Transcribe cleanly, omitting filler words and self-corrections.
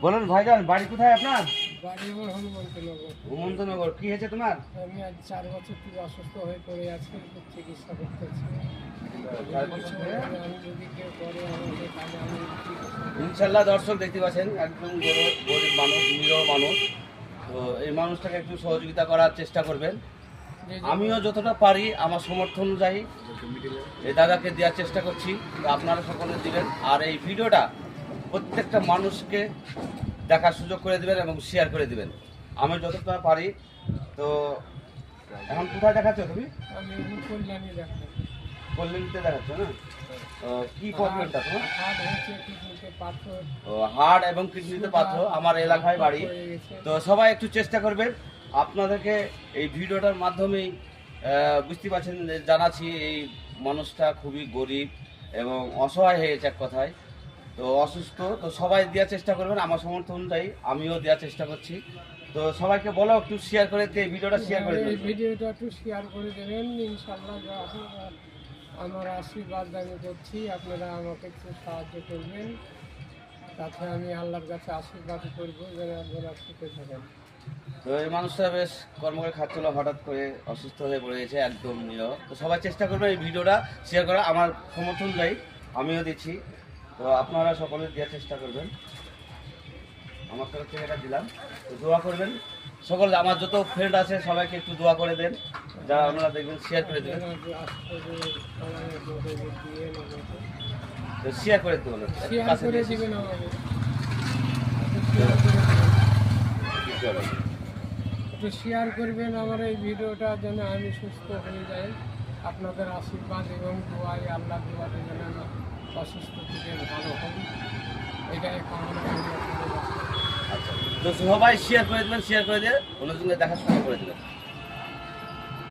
বলুন ভাইজান, বাড়ি কোথায় আপনার? বাড়ি আমার হনুমন্তনগর। হেমন্তনগর। কি হয়েছে তোমার? আমি আজ 4 বছর থেকে অসুস্থ হয়ে পড়ে আছি, চিকিৎসা করতেছি। আমি যদি কেউ করে আমাকে তাহলে আমি কি করব? ইনশাল্লাহ দর্শক দেখতে পাচ্ছেন একদম গরিব মানুষ, নিরহ মানুষ। তো এই মানুষটাকে একটু সহযোগিতা করার চেষ্টা করবেন। আমিও যতটা পারি আমার সমর্থন অনুযায়ী এই দাদাকে দেওয়ার চেষ্টা করছি। তো আপনারা সকলে দিবেন, আর এই ভিডিওটা প্রত্যেকটা মানুষকে দেখার সুযোগ করে দিবেন এবং শেয়ার করে দিবেন। আমি যতটা পারি। তো এখন কোথায় দেখাচ্ছ তুমি? আমি কল্যাণী ডাক্তার। কল্যাণীতে দেখাচ্ছ না? কি প্রবলেমটা তোমার? হার্ট হচ্ছে, কিডনিতে পাথর। হার্ট এবং কিডনিতে পাথর। আমার এলাকায় বাড়ি। হয়ে গেছে। তো সবাই একটু চেষ্টা করবেন। আপনাদেরকে এই ভিডিওটার মাধ্যমেই বুঝতে পারছেন, জানাচ্ছি এই মানুষটা খুবই গরিব এবং অসহায় হয়েছে এক কথায়। তো অসুস্থ। তো সবাই দেওয়ার চেষ্টা করবেন, আমার সমর্থন অনুযায়ী আমিও দেওয়ার চেষ্টা করছি। তো সবাইকে বলো একটু শেয়ার করে এই ভিডিওটা শেয়ার করে এই দেবেন। ভিডিওটা একটু শেয়ার করে দেবেন। ইনশাআল্লাহ আমার আশীর্বাদ আমি করছি, আপনারা আমাকে একটু সাহায্য করবেন। তাতে আমি আল্লাহর কাছে আশীর্বাদ করবো যেন আপনারা সুখে থাকেন। তো এই মানুষটা বেশ কর্ম করে খাচ্ছিল, হঠাৎ করে অসুস্থ হয়ে পড়ে গেছে, একদম নিরহ। তো সবাই চেষ্টা করবে এই ভিডিওটা শেয়ার করা, আমার সমর্থন অনুযায়ী আমিও দিচ্ছি। তো আপনারা সকলে দেওয়ার চেষ্টা করবেন। আমার তরফ থেকে এটা দিলাম। তো দোয়া করবেন সকলে, আমার যত ফ্রেন্ড আছে সবাইকে একটু দোয়া করে দেন, যারা আপনারা দেখবেন শেয়ার করে দেবেন। তো শেয়ার করে দেবেন, শেয়ার করে দিবেন আমাকে। একটু শেয়ার করবেন আমার এই ভিডিওটা, যেন আমি সুস্থ হয়ে যাই। আপনাদের আশীর্বাদ এবং দোয়াই, আল্লাহ দোয়াতে যেন আমি অসুস্থ থেকে ভালো হই, এটাই কামনা করি আপনাদের কাছে। আচ্ছা, তো সবাই শেয়ার করে দেবেন, শেয়ার করে দিয়ে অন্যজনকে দেখাশোনা করে দেবেন।